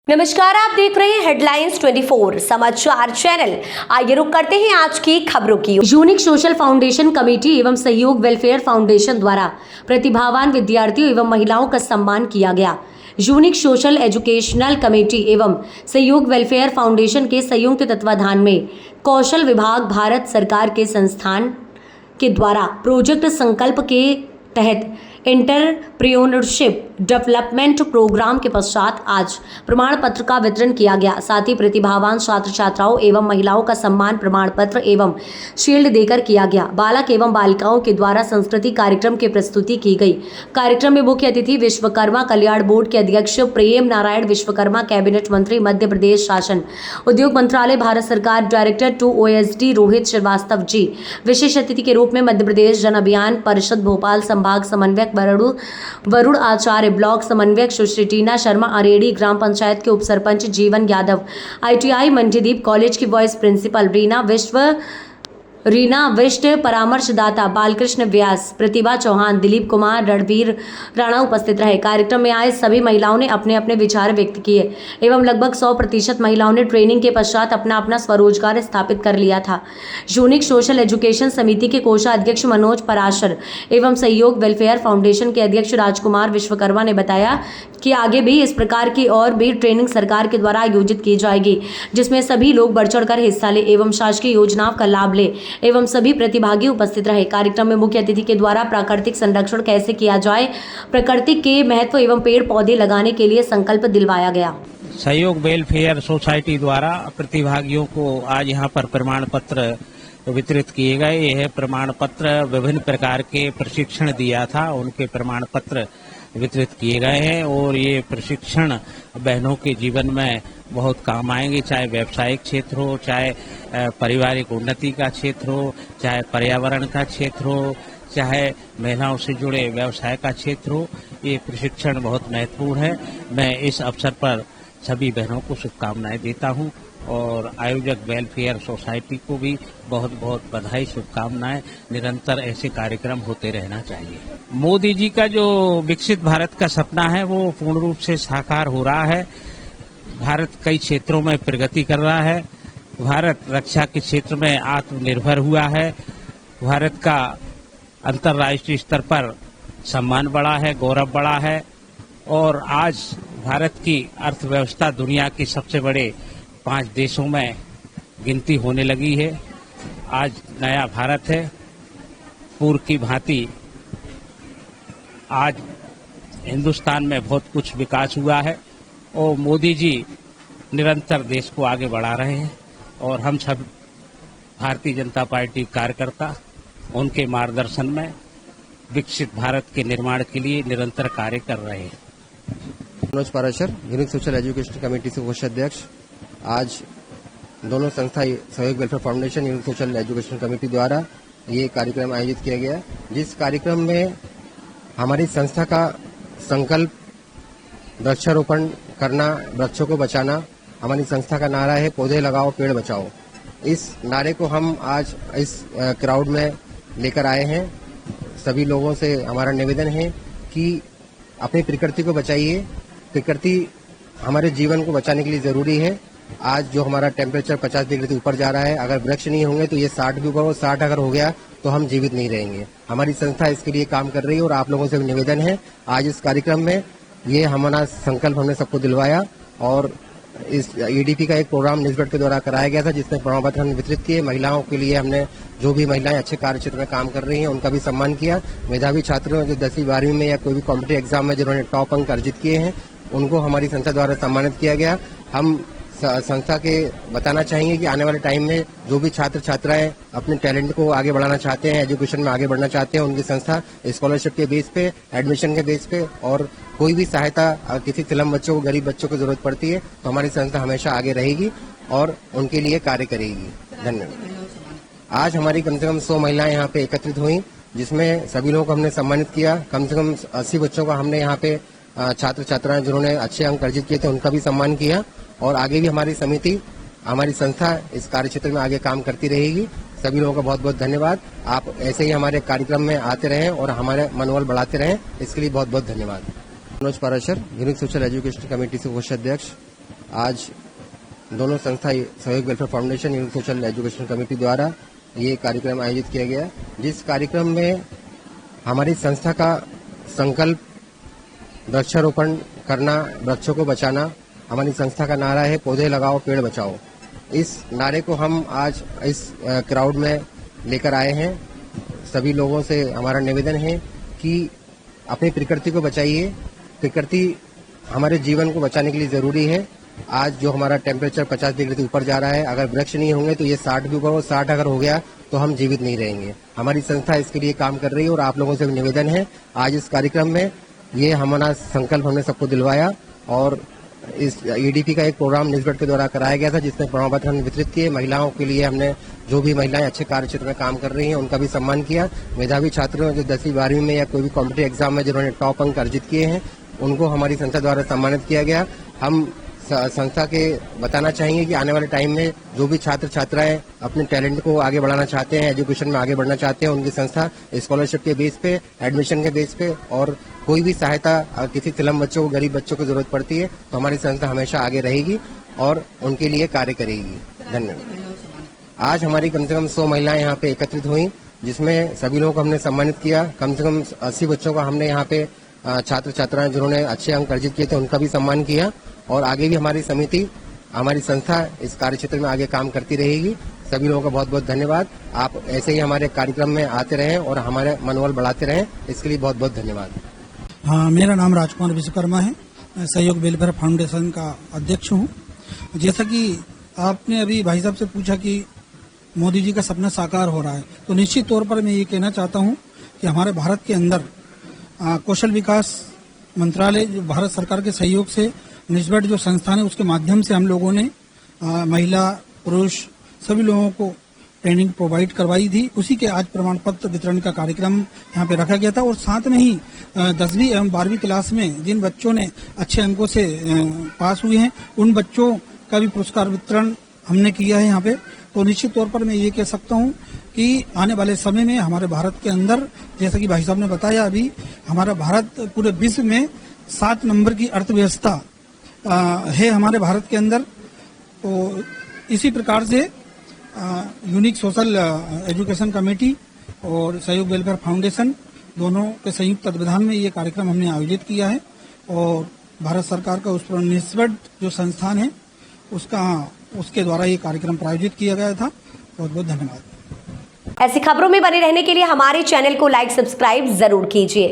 नमस्कार, आप देख रहे हैं हेडलाइंस 24 समाचार चैनल। आइए रुक करते हैं आज की खबरों की। यूनिक सोशल फाउंडेशन कमेटी एवं सहयोग वेलफेयर फाउंडेशन द्वारा प्रतिभावान विद्यार्थियों एवं महिलाओं का सम्मान किया गया। यूनिक सोशल एजुकेशनल कमेटी एवं सहयोग वेलफेयर फाउंडेशन के संयुक्त तत्वाधान में कौशल विभाग भारत सरकार के संस्थान के द्वारा प्रोजेक्ट संकल्प के तहत एंटरप्रेन्योरशिप डेवलपमेंट प्रोग्राम के पश्चात आज प्रमाण पत्र का वितरण किया गया। साथ ही प्रतिभावान छात्र छात्राओं एवं महिलाओं का सम्मान प्रमाण पत्र एवं शील्ड देकर किया गया। बालक एवं बालिकाओं के द्वारा संस्कृति कार्यक्रम की प्रस्तुति की गई। कार्यक्रम में मुख्य अतिथि विश्वकर्मा कल्याण बोर्ड के अध्यक्ष प्रेम नारायण विश्वकर्मा, कैबिनेट मंत्री मध्य प्रदेश शासन उद्योग मंत्रालय भारत सरकार, डायरेक्टर 2 OSD रोहित श्रीवास्तव जी, विशेष अतिथि के रूप में मध्य प्रदेश जन अभियान परिषद भोपाल संभाग समन्वयक वरुण आचार्य, ब्लॉक समन्वयक सुश्री टीना शर्मा अरेडी, ग्राम पंचायत के उप सरपंच जीवन यादव, ITI मंडीदीप कॉलेज की वाइस प्रिंसिपल रीना विष्ट, परामर्शदाता बालकृष्ण व्यास, प्रतिभा चौहान, दिलीप कुमार, रणवीर राणा उपस्थित रहे। कार्यक्रम में आए सभी महिलाओं ने अपने अपने विचार व्यक्त किए एवं लगभग 100% महिलाओं ने ट्रेनिंग के पश्चात अपना अपना स्वरोजगार स्थापित कर लिया था। यूनिक सोशल एजुकेशन समिति के कोषाध्यक्ष मनोज पराशर एवं सहयोग वेलफेयर फाउंडेशन के अध्यक्ष राजकुमार विश्वकर्मा ने बताया कि आगे भी इस प्रकार की और भी ट्रेनिंग सरकार के द्वारा आयोजित की जाएगी, जिसमें सभी लोग बढ़ चढ़कर हिस्सा ले एवं शासकीय योजनाओं का लाभ ले एवं सभी प्रतिभागी उपस्थित रहे। कार्यक्रम में मुख्य अतिथि के द्वारा प्राकृतिक संरक्षण कैसे किया जाए, प्रकृति के महत्व एवं पेड़ पौधे लगाने के लिए संकल्प दिलवाया गया। सहयोग वेलफेयर सोसाइटी द्वारा प्रतिभागियों को आज यहाँ पर प्रमाण पत्र वितरित किए गए। यह प्रमाण पत्र विभिन्न प्रकार के प्रशिक्षण दिया था, उनके प्रमाण पत्र वितरित किए गए हैं और ये प्रशिक्षण बहनों के जीवन में बहुत काम आएंगे, चाहे व्यावसायिक क्षेत्र हो, चाहे पारिवारिक उन्नति का क्षेत्र हो, चाहे पर्यावरण का क्षेत्र हो, चाहे महिलाओं से जुड़े व्यवसाय का क्षेत्र हो। ये प्रशिक्षण बहुत महत्वपूर्ण है। मैं इस अवसर पर सभी बहनों को शुभकामनाएं देता हूं और आयोजक वेलफेयर सोसाइटी को भी बहुत बहुत बधाई, शुभकामनाएं। निरंतर ऐसे कार्यक्रम होते रहना चाहिए। मोदी जी का जो विकसित भारत का सपना है वो पूर्ण रूप से साकार हो रहा है। भारत कई क्षेत्रों में प्रगति कर रहा है। भारत रक्षा के क्षेत्र में आत्मनिर्भर हुआ है। भारत का अंतर्राष्ट्रीय स्तर पर सम्मान बढ़ा है, गौरव बढ़ा है और आज भारत की अर्थव्यवस्था दुनिया के सबसे बड़े 5 देशों में गिनती होने लगी है। आज नया भारत है। पूर्व की भांति आज हिंदुस्तान में बहुत कुछ विकास हुआ है और मोदी जी निरंतर देश को आगे बढ़ा रहे हैं और हम सब भारतीय जनता पार्टी कार्यकर्ता उनके मार्गदर्शन में विकसित भारत के निर्माण के लिए निरंतर कार्य कर रहे हैं। Manoj Parashar, unique social education committee से कोषाध्यक्ष। आज दोनों संस्था सहयोग welfare foundation, unique social education committee द्वारा ये कार्यक्रम आयोजित किया गया, जिस कार्यक्रम में हमारी संस्था का संकल्प वृक्षारोपण करना, वृक्षों को बचाना। हमारी संस्था का नारा है पौधे लगाओ पेड़ बचाओ। इस नारे को हम आज इस क्राउड में लेकर आए हैं। सभी लोगों से हमारा निवेदन है कि अपनी प्रकृति को बचाइए। प्रकृति हमारे जीवन को बचाने के लिए जरूरी है। आज जो हमारा टेम्परेचर 50 डिग्री से ऊपर जा रहा है, अगर वृक्ष नहीं होंगे तो ये 60 भी होगा, 60 अगर हो गया तो हम जीवित नहीं रहेंगे। हमारी संस्था इसके लिए काम कर रही है और आप लोगों से भी निवेदन है, आज इस कार्यक्रम में ये हमारा संकल्प हमने सबको दिलवाया और इस EDP का एक प्रोग्राम निष्गढ़ के द्वारा कराया गया था, जिसमें प्रमाण पत्र हमने वितरित किए। महिलाओं के लिए हमने जो भी महिलाएं अच्छे कार्य क्षेत्र में काम कर रही हैं उनका भी सम्मान किया। मेधावी छात्रों जो 10वीं 12वीं में या कोई भी कॉम्पिटिटिव एग्जाम में जिन्होंने टॉप अंक अर्जित किए हैं उनको हमारी संस्था द्वारा सम्मानित किया गया। हम संस्था के बताना चाहेंगे कि आने वाले टाइम में जो भी छात्र छात्राएं अपने टैलेंट को आगे बढ़ाना चाहते हैं, एजुकेशन में आगे बढ़ना चाहते हैं, उनकी संस्था स्कॉलरशिप के बेस पे, एडमिशन के बेस पे और कोई भी सहायता किसी फिल्म बच्चों को, गरीब बच्चों को जरूरत पड़ती है तो हमारी संस्था हमेशा आगे रहेगी और उनके लिए कार्य करेगी। धन्यवाद। आज हमारी कम से कम 100 महिलाएं यहाँ पे एकत्रित हुई, जिसमें सभी लोगों को हमने सम्मानित किया। कम से कम 80 बच्चों का हमने यहाँ पे छात्र छात्राएं जिन्होंने अच्छे अंक अर्जित किए थे उनका भी सम्मान किया और आगे भी हमारी समिति, हमारी संस्था इस कार्य क्षेत्र में आगे काम करती रहेगी। सभी लोगों का बहुत बहुत धन्यवाद। आप ऐसे ही हमारे कार्यक्रम में आते रहें और हमारे मनोबल बढ़ाते रहें, इसके लिए बहुत बहुत धन्यवाद। Manoj Parashar, unique social education committee से कोषाध्यक्ष। आज दोनों संस्था सहयोग welfare foundation unique social education committee द्वारा ये कार्यक्रम आयोजित किया गया, जिस कार्यक्रम में हमारी संस्था का संकल्प वृक्षारोपण करना, वृक्षों को बचाना। हमारी संस्था का नारा है पौधे लगाओ पेड़ बचाओ। इस नारे को हम आज इस क्राउड में लेकर आए हैं। सभी लोगों से हमारा निवेदन है कि अपनी प्रकृति को बचाइए। प्रकृति हमारे जीवन को बचाने के लिए जरूरी है। आज जो हमारा टेम्परेचर 50 डिग्री से ऊपर जा रहा है, अगर वृक्ष नहीं होंगे तो ये 60 भी ऊपर, 60 अगर हो गया तो हम जीवित नहीं रहेंगे। हमारी संस्था इसके लिए काम कर रही है और आप लोगों से भी निवेदन है, आज इस कार्यक्रम में ये हमारा संकल्प हमने सबको दिलवाया और इस ईडीपी का एक प्रोग्राम निस्बत के द्वारा कराया गया था, जिसमें प्रमाण पत्र हमने वितरित किए। महिलाओं के लिए हमने जो भी महिलाएं अच्छे कार्य क्षेत्र में काम कर रही हैं उनका भी सम्मान किया। मेधावी छात्रों जो 10वीं 12वीं में या कोई भी कॉम्पिटिटिव एग्जाम में जिन्होंने टॉप अंक अर्जित किए हैं उनको हमारी संस्था द्वारा सम्मानित किया गया। हम संस्था के बताना चाहेंगे कि आने वाले टाइम में जो भी छात्र छात्राएं अपने टैलेंट को आगे बढ़ाना चाहते हैं, एजुकेशन में आगे बढ़ना चाहते हैं, उनकी संस्था स्कॉलरशिप के बेस पे, एडमिशन के बेस पे और कोई भी सहायता किसी स्लम बच्चों को, गरीब बच्चों को जरूरत पड़ती है तो हमारी संस्था हमेशा आगे रहेगी और उनके लिए कार्य करेगी। धन्यवाद। आज हमारी कम से कम 100 महिलाएं यहाँ पे एकत्रित हुई, जिसमें सभी लोगों को हमने सम्मानित किया। कम से कम 80 बच्चों का हमने यहाँ पे छात्र छात्राएं जिन्होंने अच्छे अंक अर्जित किए थे उनका भी सम्मान किया और आगे भी हमारी समिति, हमारी संस्था इस कार्य क्षेत्र में आगे काम करती रहेगी। सभी लोगों का बहुत बहुत धन्यवाद। आप ऐसे ही हमारे कार्यक्रम में आते रहें और हमारे मनोबल बढ़ाते रहें, इसके लिए बहुत बहुत धन्यवाद। हाँ, मेरा नाम राजकुमार विश्वकर्मा है। मैं सहयोग वेलफेयर फाउंडेशन का अध्यक्ष हूँ। जैसा कि आपने अभी भाई साहब से पूछा कि मोदी जी का सपना साकार हो रहा है, तो निश्चित तौर पर मैं ये कहना चाहता हूँ कि हमारे भारत के अंदर कौशल विकास मंत्रालय, जो भारत सरकार के सहयोग से निस्बत जो संस्थान है उसके माध्यम से हम लोगों ने महिला पुरुष सभी लोगों को ट्रेनिंग प्रोवाइड करवाई थी। उसी के आज प्रमाण पत्र वितरण का कार्यक्रम यहाँ पे रखा गया था और साथ में ही 10वीं एवं 12वीं क्लास में जिन बच्चों ने अच्छे अंकों से पास हुए हैं उन बच्चों का भी पुरस्कार वितरण हमने किया है यहाँ पे। तो निश्चित तौर पर मैं ये कह सकता हूँ कि आने वाले समय में हमारे भारत के अंदर, जैसा कि भाई साहब ने बताया, अभी हमारा भारत पूरे विश्व में 7 नंबर की अर्थव्यवस्था है हमारे भारत के अंदर। तो इसी प्रकार से यूनिक सोशल एजुकेशन कमेटी और सहयोग वेलफेयर फाउंडेशन दोनों के संयुक्त तत्वावधान में ये कार्यक्रम हमने आयोजित किया है और भारत सरकार का उस पर निस्बत जो संस्थान है उसके द्वारा ये कार्यक्रम प्रायोजित किया गया था। बहुत बहुत धन्यवाद। ऐसी खबरों में बने रहने के लिए हमारे चैनल को लाइक, सब्सक्राइब जरूर कीजिए।